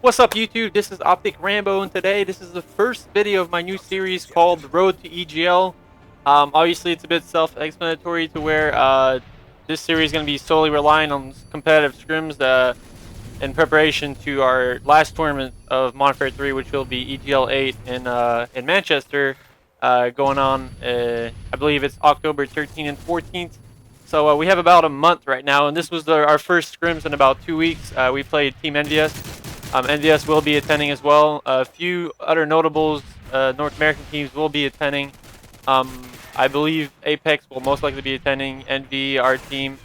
What's up, YouTube? This is Optic Rambo, and today this is the first video of my new series called The Road to EGL. Obviously, it's a bit self-explanatory to where this series is going to be solely relying on competitive scrims in preparation to our last tournament of Map5 3, which will be EGL8 in Manchester, going on. I believe it's October 13th and 14th. So we have about a month right now, and this was our first scrims in about 2 weeks. We played Team NVS. NVS will be attending as well. A few other notables, North American teams will be attending. I believe Apex will most likely be attending. NV, our team.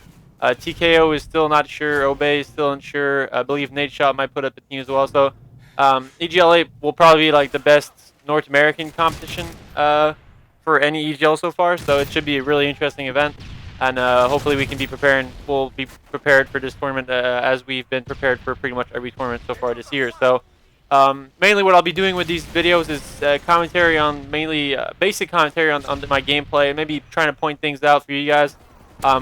TKO is still not sure. Obey is still unsure. I believe Nate Shot might put up a team as well. So EGL8 will probably be like the best North American competition for any EGL so far. So it should be a really interesting event. And hopefully we can be preparing. We'll be prepared for this tournament as we've been prepared for pretty much every tournament so far this year. So mainly what I'll be doing with these videos is commentary on mainly basic commentary on my gameplay, maybe trying to point things out for you guys.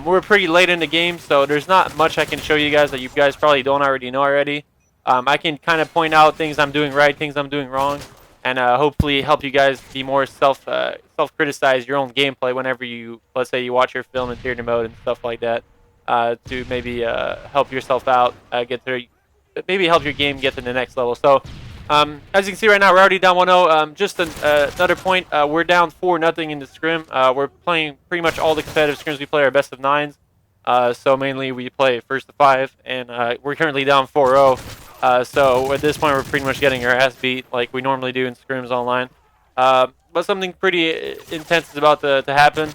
We're pretty late in the game, so there's not much I can show you guys that you guys probably don't already know already. I can kind of point out things I'm doing right, things I'm doing wrong, and hopefully help you guys be more self-criticize your own gameplay whenever you, let's say, you watch your film in theater mode and stuff like that, to maybe help yourself out, maybe help your game get to the next level. So as you can see right now, we're already down 1-0. Just another point, we're down 4-0 in the scrim. We're playing pretty much all the competitive scrims we play are best of 9s. So mainly we play first to 5, and we're currently down 4-0. So at this point, we're pretty much getting our ass beat like we normally do in scrims online. But something pretty intense is about to happen.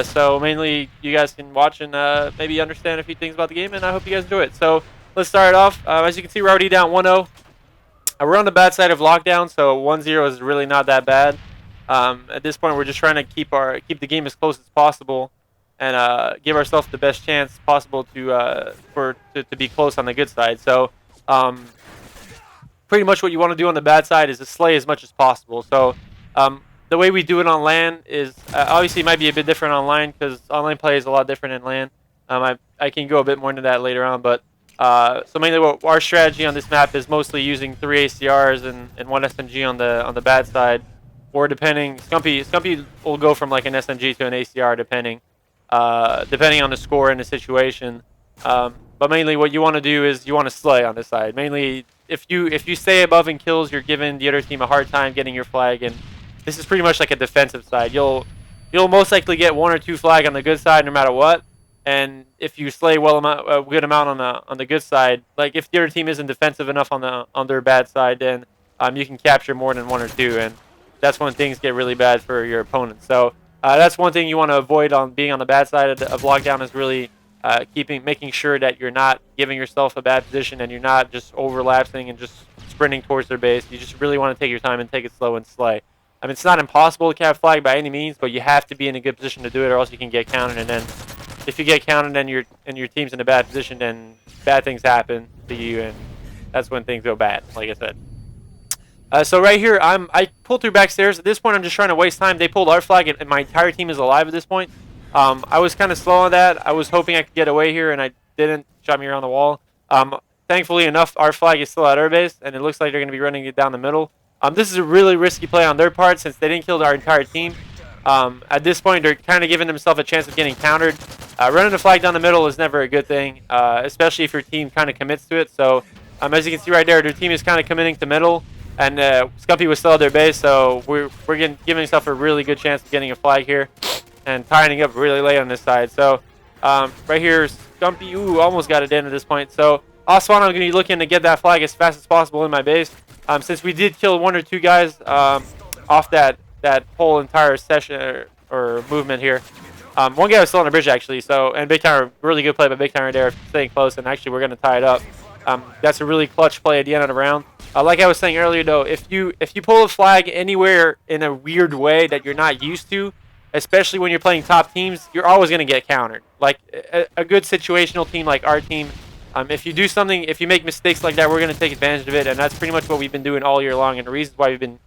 So mainly you guys can watch and maybe understand a few things about the game, and I hope you guys enjoy it. So let's start it off. As you can see, we're already down 1-0. We're on the bad side of LockDown, so 1-0 is really not that bad. At this point, we're just trying to keep the game as close as possible and give ourselves the best chance possible to be close on the good side. So pretty much what you want to do on the bad side is to slay as much as possible. So the way we do it on LAN is obviously it might be a bit different online because online play is a lot different in LAN. I can go a bit more into that later on, but so mainly what our strategy on this map is mostly using 3 ACRs and 1 SMG on the bad side, or depending, Scumpy will go from like an SMG to an ACR depending on the score and the situation. But mainly what you want to do is you want to slay on this side. Mainly if you stay above in kills, you're giving the other team a hard time getting your flag, and this is pretty much like a defensive side. You'll most likely get 1 or 2 flag on the good side no matter what. And if you slay a good amount on the good side, like if the other team isn't defensive enough on their bad side, then you can capture more than 1 or 2, and that's when things get really bad for your opponent. So that's one thing you want to avoid on being on the bad side of lockdown, is really making sure that you're not giving yourself a bad position and you're not just overlapping and just sprinting towards their base. You just really want to take your time and take it slow and slay. I mean, it's not impossible to cap flag by any means, but you have to be in a good position to do it, or else you can get countered, and then if you get counted and your team's in a bad position, then bad things happen to you, and that's when things go bad, like I said. So right here, I pulled through backstairs. At this point, I'm just trying to waste time. They pulled our flag, and my entire team is alive at this point. I was kind of slow on that. I was hoping I could get away here, and I didn't. Shot me around the wall. Thankfully enough, our flag is still at our base, and it looks like they're going to be running it down the middle. This is a really risky play on their part since they didn't kill our entire team. At this point, they're kind of giving themselves a chance of getting countered. Running the flag down the middle is never a good thing, especially if your team kind of commits to it. So as you can see right there, their team is kind of committing to middle, and Scumpy was still at their base, so we're giving ourselves a really good chance of getting a flag here and tying up really late on this side. So right here, Scumpy, almost got it in at this point. So Oswan, I'm going to be looking to get that flag as fast as possible in my base. Since we did kill 1 or 2 guys off that whole entire session or movement here. One guy was still on the bridge actually, so, and Big Timer, really good play by Big Timer there, staying close, and actually we're going to tie it up. That's a really clutch play at the end of the round. Like I was saying earlier though, if you pull a flag anywhere in a weird way that you're not used to, especially when you're playing top teams, you're always going to get countered. Like a good situational team like our team, if you do something, if you make mistakes like that, we're going to take advantage of it, and that's pretty much what we've been doing all year long, and the reasons why we've been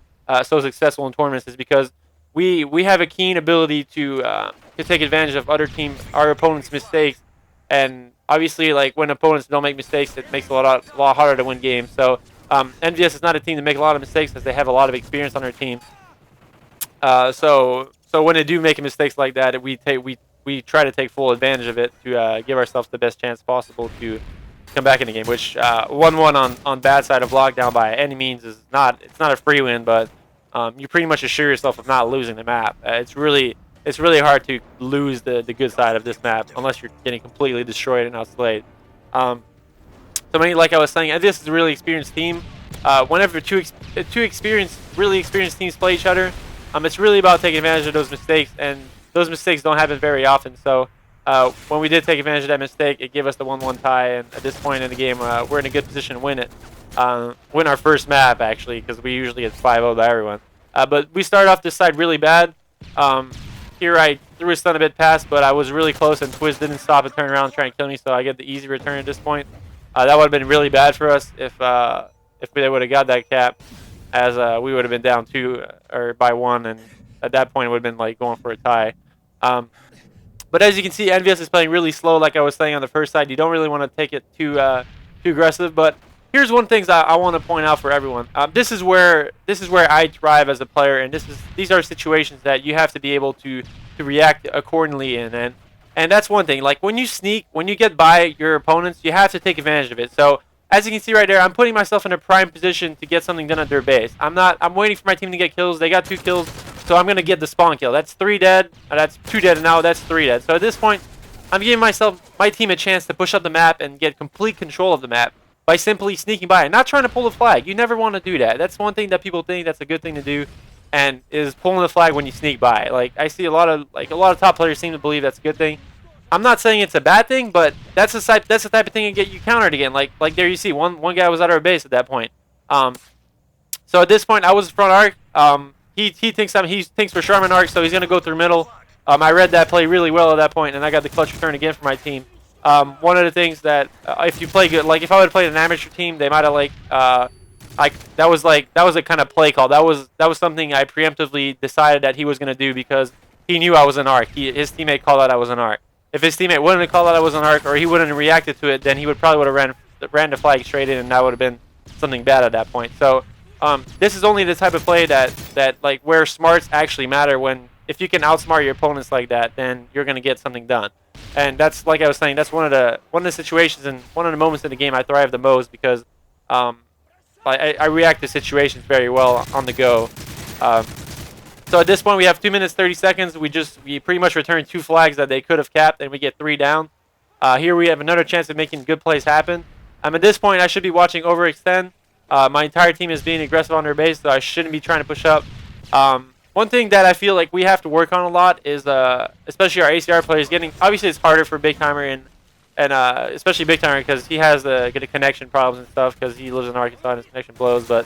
so successful in tournaments is because we have a keen ability to take advantage of our opponent's mistakes, and obviously, like when opponents don't make mistakes, it makes it a lot harder to win games. So NVS is not a team to make a lot of mistakes as they have a lot of experience on their team. So when they do make mistakes like that, we try to take full advantage of it to give ourselves the best chance possible to come back in the game. Which 1-1 on bad side of LockDown by any means is not a free win, but you pretty much assure yourself of not losing the map. It's really hard to lose the good side of this map unless you're getting completely destroyed and outslayed. So like I was saying, this is a really experienced team. Whenever two really experienced teams play each other, it's really about taking advantage of those mistakes, and those mistakes don't happen very often. So when we did take advantage of that mistake, it gave us the 1-1 tie, and at this point in the game, we're in a good position to win it. Win our first map, actually, because we usually get 5-0 by everyone. But we started off this side really bad. Here I threw a stun a bit past, but I was really close, and Twiz didn't stop and turn around and try and kill me, so I get the easy return at this point. That would have been really bad for us if they would have got that cap, as we would have been down 2 or by 1, and at that point it would have been like going for a tie. But as you can see, NVS is playing really slow, like I was saying on the first side. You don't really want to take it too aggressive. But here's one thing I want to point out for everyone. This is where I thrive as a player, and these are situations that you have to be able to react accordingly in. And that's one thing. Like when you sneak, when you get by your opponents, you have to take advantage of it. So as you can see right there, I'm putting myself in a prime position to get something done at their base. I'm waiting for my team to get kills. They got 2 kills, so I'm gonna get the spawn kill. That's 3 dead. That's 2 dead, and now that's 3 dead. So at this point, I'm giving my team a chance to push up the map and get complete control of the map by simply sneaking by and not trying to pull the flag. You never want to do that. That's one thing that people think that's a good thing to do, and is pulling the flag when you sneak by. Like I see a lot of top players seem to believe that's a good thing. I'm not saying it's a bad thing, but that's the type of thing that get you countered again. Like there you see one guy was at our base at that point. So at this point I was front arc. He thinks for sure I'm an arc, so he's gonna go through middle. I read that play really well at that point, and I got the clutch return again for my team. One of the things that if you play good, like if I would have played an amateur team, they might have that was a kind of play call. That was something I preemptively decided that he was gonna do because he knew I was an arc. His teammate called out I was an arc. If his teammate wouldn't have called out I was an arc, or he wouldn't have reacted to it, then he would probably have ran the flag straight in, and that would have been something bad at that point. So this is only the type of play that like where smarts actually matter. When if you can outsmart your opponents like that, then you're gonna get something done. And that's, like I was saying, that's one of the situations and one of the moments in the game I thrive the most, because I react to situations very well on the go. So at this point we have 2 minutes 30 seconds. We pretty much return 2 flags that they could have capped, and we get 3 down. Here we have another chance of making good plays happen. At this point I should be watching overextend. My entire team is being aggressive on their base, so I shouldn't be trying to push up. One thing that I feel like we have to work on a lot is, especially our ACR players, obviously it's harder for Big Timer and especially Big Timer because he has the connection problems and stuff because he lives in Arkansas and his connection blows. But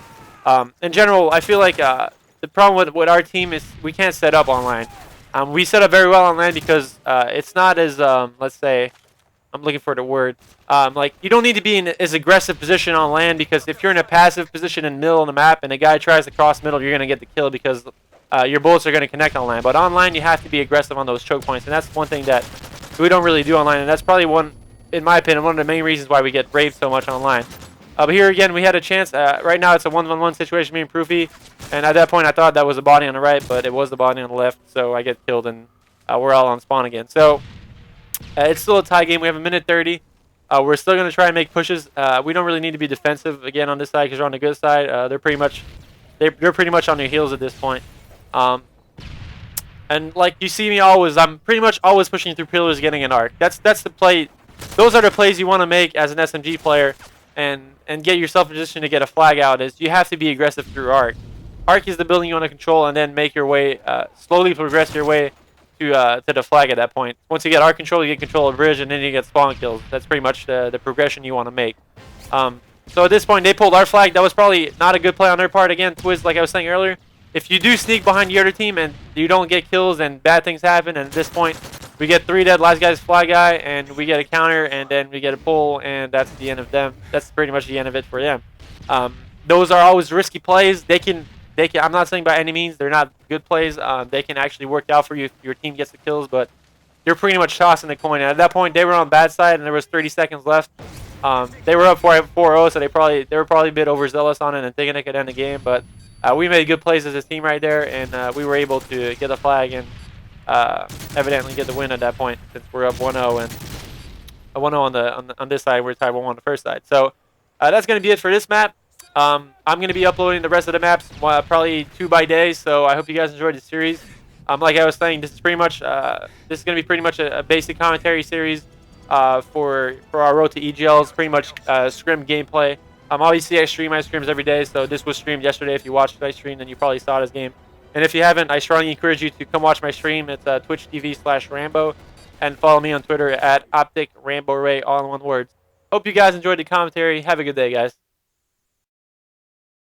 in general, I feel like the problem with our team is we can't set up online. We set up very well on land because it's not as, let's say, I'm looking for the word. Like, you don't need to be in as aggressive position on land, because if you're in a passive position in the middle of the map and a guy tries to cross middle, you're going to get the kill because your bullets are going to connect on land. But online, you have to be aggressive on those choke points, and that's one thing that we don't really do online, and that's probably in my opinion, one of the main reasons why we get braved so much online. But here again, we had a chance. Right now, it's a 1-on-1 situation, me and Proofy. And at that point, I thought that was a body on the right, but it was the body on the left. So I get killed, and we're all on spawn again. So it's still a tie game. We have 1:30. We're still going to try and make pushes. We don't really need to be defensive again on this side because we're on the good side. They're pretty much on their heels at this point. And like you see me always, I'm pretty much always pushing through pillars, getting an arc. That's the play. Those are the plays you want to make as an SMG player. And get yourself in position to get a flag out, is you have to be aggressive through arc. Arc is the building you want to control, and then make your way, slowly progress your way to the flag at that point. Once you get arc control, you get control of bridge, and then you get spawn kills. That's pretty much the progression you want to make. So at this point, they pulled our flag. That was probably not a good play on their part. Again, Twiz, like I was saying earlier, if you do sneak behind the other team and you don't get kills, then bad things happen. And at this point, we get 3 dead, last guy's flag guy, and we get a counter, and then we get a pull, and that's the end of them. That's pretty much the end of it for them. Those are always risky plays. They can. I'm not saying by any means they're not good plays. They can actually work out for you if your team gets the kills, but you're pretty much tossing the coin. And at that point, they were on bad side, and there was 30 seconds left. They were up 4-0, so they were probably a bit overzealous on it and thinking it could end the game. But we made good plays as a team right there, and we were able to get the flag and evidently get the win at that point since we're up 1-0 and a 1-0 on this side. We're tied 1-1 on the first side. So that's going to be it for this map. I'm going to be uploading the rest of the maps probably 2 by day. So I hope you guys enjoyed the series. Like I was saying, this is pretty much this is going to be pretty much a basic commentary series for our road to EGLs. Pretty much scrim gameplay. Obviously I stream my scrims every day, so this was streamed yesterday. If you watched my stream, then you probably saw this game. And if you haven't, I strongly encourage you to come watch my stream. It's Twitch TV/Rambo, and follow me on Twitter at OpticRamboRay, all in one word. Hope you guys enjoyed the commentary. Have a good day, guys.